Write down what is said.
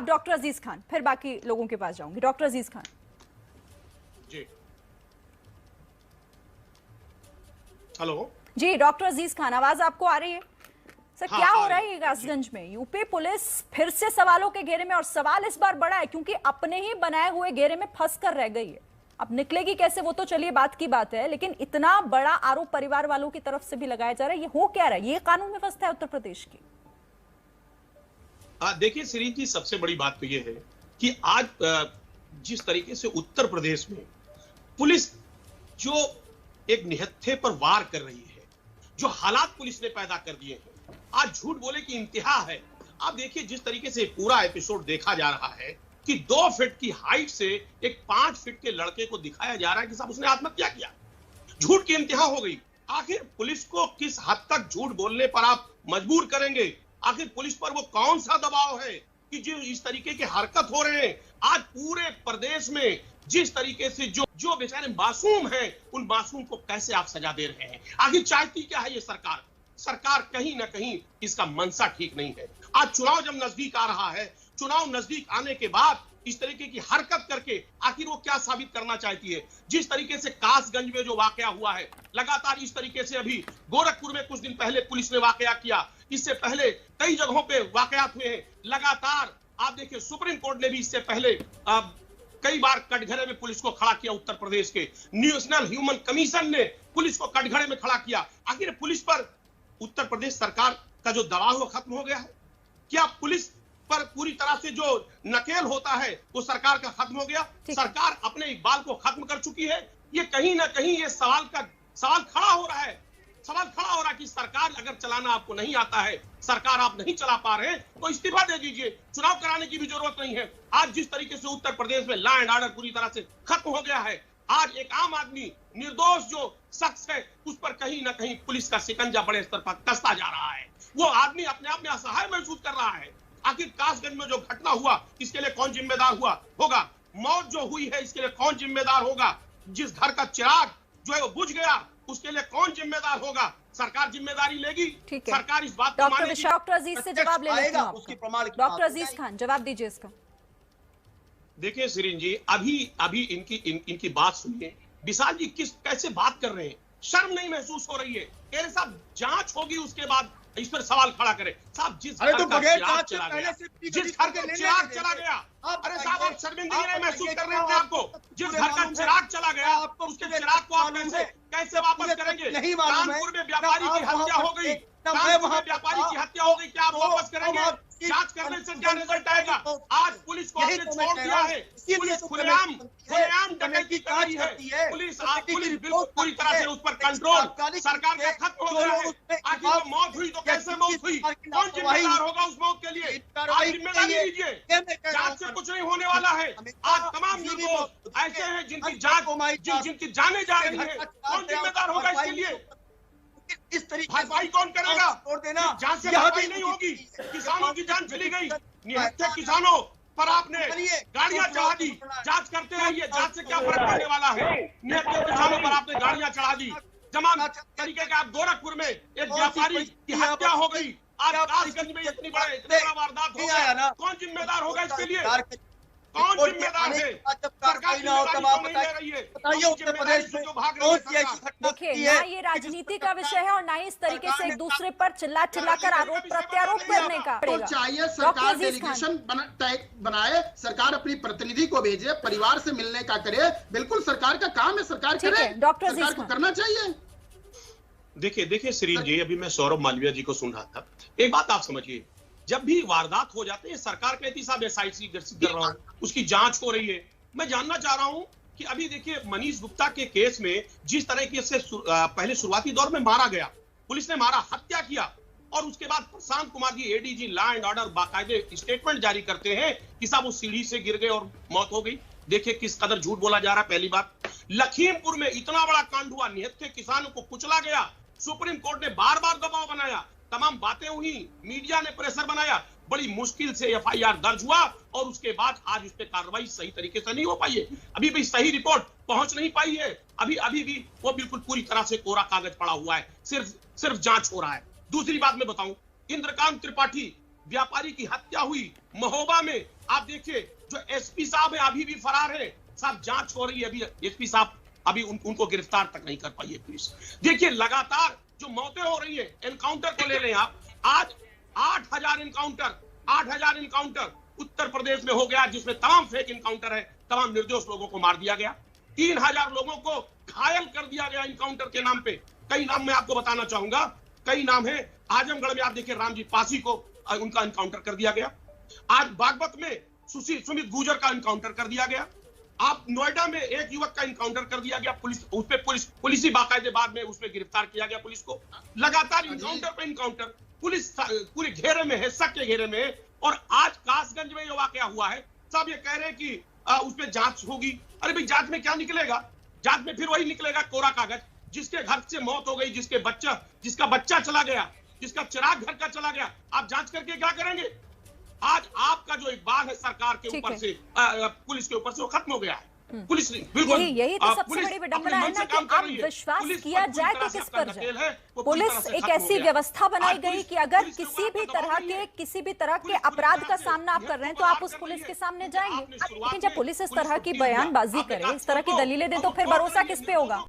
अब डॉक्टर अजीज खान, फिर बाकी लोगों के पास जाऊंगी। डॉक्टर अजीज खान जी, हेलो जी। डॉक्टर अजीज खान, आवाज आपको आ रही है? सर, हाँ, क्या हो रहा है ये कासगंज में? यूपी पुलिस फिर से सवालों के घेरे में, और सवाल इस बार बड़ा है क्योंकि अपने ही बनाए हुए घेरे में फंस कर रह गई है। अब निकलेगी कैसे वो तो चलिए बात की बात है, लेकिन इतना बड़ा आरोप परिवार वालों की तरफ से भी लगाया जा रहा है, ये हो क्या रहा है? ये कानून में फंसता है उत्तर प्रदेश की। देखिए श्री जी, सबसे बड़ी बात तो ये है कि आज जिस तरीके से उत्तर प्रदेश में पुलिस जो एक निहत्थे पर वार कर रही है, जो हालात पुलिस ने पैदा कर दिए हैं, आज झूठ बोले की इंतहा है। आप देखिए जिस तरीके से पूरा एपिसोड देखा जा रहा है कि 2 फीट की हाइट से एक 5 फीट के लड़के को दिखाया जा रहा है कि साहब उसने आत्महत्या किया। झूठ की इंतहा हो गई। आखिर पुलिस को किस हद तक झूठ बोलने पर आप मजबूर करेंगे? आखिर पुलिस पर वो कौन सा दबाव है कि जो इस तरीके की हरकत हो रहे हैं? आज पूरे प्रदेश में जिस तरीके से जो बेचारे मासूम हैं, उन मासूम को कैसे आप सजा दे रहे हैं? आखिर चाहती क्या है ये सरकार? सरकार कहीं ना कहीं इसका मनसा ठीक नहीं है। आज चुनाव जब नजदीक आ रहा है, चुनाव नजदीक आने के बाद इस तरीके की हरकत करके आखिर वो क्या साबित करना चाहती है? जिस तरीके से कासगंज में जो वाकया हुआ है, लगातार इस तरीके से अभी गोरखपुर में कुछ दिन पहले पुलिस ने वाकया किया, इससे पहले कई जगहों पे वाकयात हुए हैं। लगातार आप देखिए सुप्रीम कोर्ट ने भी इससे पहले कई बार कटघरे में पुलिस को खड़ा किया। उत्तर प्रदेश के नेशनल ह्यूमन कमीशन ने पुलिस को कटघरे में खड़ा किया। आखिर पुलिस पर उत्तर प्रदेश सरकार का जो दबाव वो खत्म हो गया है? क्या पुलिस पर पूरी तरह से जो नकेल होता है वो सरकार का खत्म हो गया? सरकार अपने इकबाल को खत्म कर चुकी है? ये कहीं ना कहीं ये सवाल खड़ा हो रहा है। सवाल खड़ा हो रहा है कि सरकार अगर चलाना आपको नहीं आता है, सरकार आप नहीं चला पा रहे, तो इस्तीफा दे दीजिए। चुनाव कराने की भी जरूरत नहीं है। आज जिस तरीके से उत्तर प्रदेश में लॉ एंड ऑर्डर पूरी तरह से खत्म हो गया है, आज एक आम आदमी, निर्दोष जो शख्स है, उस पर कहीं ना कहीं पुलिस का शिकंजा बड़े स्तर पर कसता जा रहा है। वो आदमी अपने आप में असहाय महसूस कर रहा है। आखिर कासगंज में जो घटना हुआ, इसके लिए कौन जिम्मेदार होगा? मौत जो हुई है, इसके लिए कौन जिम्मेदार होगा? जिस घर का चिराग जो है वो बुझ गया, उसके लिए कौन जिम्मेदार होगा? सरकार जिम्मेदारी लेगी? सरकार इस बात को मानेगी? डॉक्टर अजीज से जवाब ले लेते हैं। डॉक्टर अजीज खान, जवाब दीजिए इसका। देखिए शिरीन जी, अभी इनकी बात सुनिए। विशाल जी कैसे बात कर रहे हैं? शर्म नहीं महसूस हो रही है? कह साहब जांच होगी, उसके बाद इस पर सवाल खड़ा करें। साहब जिस घर का चिराग चला गया, जिस घर का चिराग चला गया, अरे साहब आप शर्मिंदगी नहीं महसूस कर रहे हैं आपको? जिस घर का चिराग चला गया, उसके चिराग को आप कैसे वापस करेंगे? कानपुर में व्यापारी की हत्या हो गई, कानपुर में व्यापारी की हत्या हो गई, क्या आप वापस करेंगे? जांच करने से क्या रिजल्ट आएगा? आज पुलिस को आपने छोड़ दिया है। पुलिस खुलेआम डकैती कर रही है। पुलिस बिल्कुल पूरी तरह से उस पर कंट्रोल सरकार का खत्म हो गया है। आखिर वो मौत हुई तो कैसे मौत हुई? कौन जिम्मेदार होगा उस मौत के लिए? आप जिम्मेदारी लीजिए। जांच से कुछ नहीं होने वाला है। आज तमाम निर्दोष ऐसे हैं जिनकी जांच जिनकी जाने जा रही है। कौन जिम्मेदार होगा इसके लिए? इस तरीके भरपाई कौन करेगा? जांच से भरपाई नहीं होगी। किसानों की जान चली गई, निहत्थे किसानों पर आपने गाड़ियां चढ़ा दी। जांच करते रहिए, जांच से क्या फर्क पड़ने वाला है? निहत्थे किसानों पर आपने गाड़ियां चढ़ा दी। तमाम तरीके का गोरखपुर में एक व्यापारी की हत्या हो गई। आज कासगंज में इतनी बड़ा वारदात हो गया। कौन जिम्मेदार होगा इसके लिए? कौन जिम्मेदार है? सरकार जिम्मेदारी नहीं ले रही है। बताइए उत्तर प्रदेश में जो भाग रही है सरकार। देखिए, ना ये राजनीति का विषय है और ना ही इस तरीके से एक दूसरे पर चिल्ला कर आरोप प्रत्यारोप करने का। तो चाहिए सरकार डेलीगेशन बनाए, सरकार अपनी प्रतिनिधि को भेजे, परिवार से मिलने का करे। बिल्कुल सरकार का काम है, सरकार करे, सरकार को करना चाहिए। देखिए श्रीन जी, अभी मैं सौरभ मालविया जी को सुन रहा था। एक बात आप समझिए, जब भी वारदात हो जाते हैं, सरकार कहती साहब एसआईटी गठित कर रहा हूं, उसकी जांच हो रही है। मैं जानना चाह रहा हूं कि अभी देखिए मनीष गुप्ता के केस में जिस तरह से पहले शुरुआती दौर में मारा गया, पुलिस ने मारा, हत्या किया, और उसके बाद Prashant Kumar ji ADG law and order बाकायदे स्टेटमेंट जारी करते हैं कि साहब वो सीढ़ी से गिर गए और मौत हो गई। देखिए किस कदर झूठ बोला जा रहा है। पहली बात, लखीमपुर में इतना बड़ा कांड हुआ, निहत्थे किसानों को कुचला गया, सुप्रीम कोर्ट ने बार बार दबाव बनाया, तमाम बातें हुई, मीडिया ने प्रेशर बनाया, बड़ी मुश्किल से एफआईआर दर्ज हुआ, और उसके बाद आज उस पर कार्रवाई सही तरीके से नहीं हो पाई है। अभी भी सही रिपोर्ट पहुंच नहीं पाई है। अभी भी वो बिल्कुल पूरी तरह से कोरा कागज पड़ा हुआ है, सिर्फ जांच हो रहा है। दूसरी बात मैं बताऊं, इंद्रकांत त्रिपाठी व्यापारी की हत्या हुई महोबा में, आप देखिए जो एसपी साहब है अभी भी फरार है, साहब जांच हो रही है, अभी एसपी साहब अभी उनको गिरफ्तार तक नहीं कर पाई है पुलिस। देखिए लगातार जो मौतें हो रही है, एनकाउंटर को ले लें आप, आज 8,000 एनकाउंटर उत्तर प्रदेश में हो गया, जिसमें तमाम फेक एनकाउंटर है, तमाम निर्दोष लोगों को मार दिया गया, 3,000 लोगों को घायल कर दिया गया एनकाउंटर के नाम पे। कई नाम मैं आपको बताना चाहूंगा, कई नाम है। आजमगढ़ में आप देखिए रामजी पासी को उनका एनकाउंटर कर दिया गया, आज बागपत में सुमित गुर्जर का एनकाउंटर कर दिया गया, आप नोएडा में एक युवक का एनकाउंटर कर दिया गया, पुलिस ही बाकायदे बाद में उसमें गिरफ्तार किया गया पुलिस को। लगातार एनकाउंटर पे एनकाउंटर, पुलिस पूरे घेरे में है, शक के घेरे में है। और आज कासगंज में ये वाकया हुआ है, सब ये कह रहे हैं कि उसमें जांच होगी। अरे भाई जांच में क्या निकलेगा? जांच में फिर वही निकलेगा कोरा कागज। जिसके घर से मौत हो गई, जिसका बच्चा चला गया, जिसका चिराग घर का चला गया, आप जांच करके क्या करेंगे? आज आपका जो इकबाल है सरकार के ऊपर से, पुलिस के ऊपर से, वो खत्म हो गया है। पुलिस बिल्कुल यही तो सबसे बड़ी विडंबना है ना कि अब विश्वास किया जाए तो किस पर जाए। पुलिस एक ऐसी व्यवस्था बनाई गई कि अगर किसी भी तरह के अपराध का सामना आप कर रहे हैं तो आप उस पुलिस के सामने जाएंगे, लेकिन जब पुलिस इस तरह की बयानबाजी करे, इस तरह की दलीलें दे, तो फिर भरोसा किस पे होगा?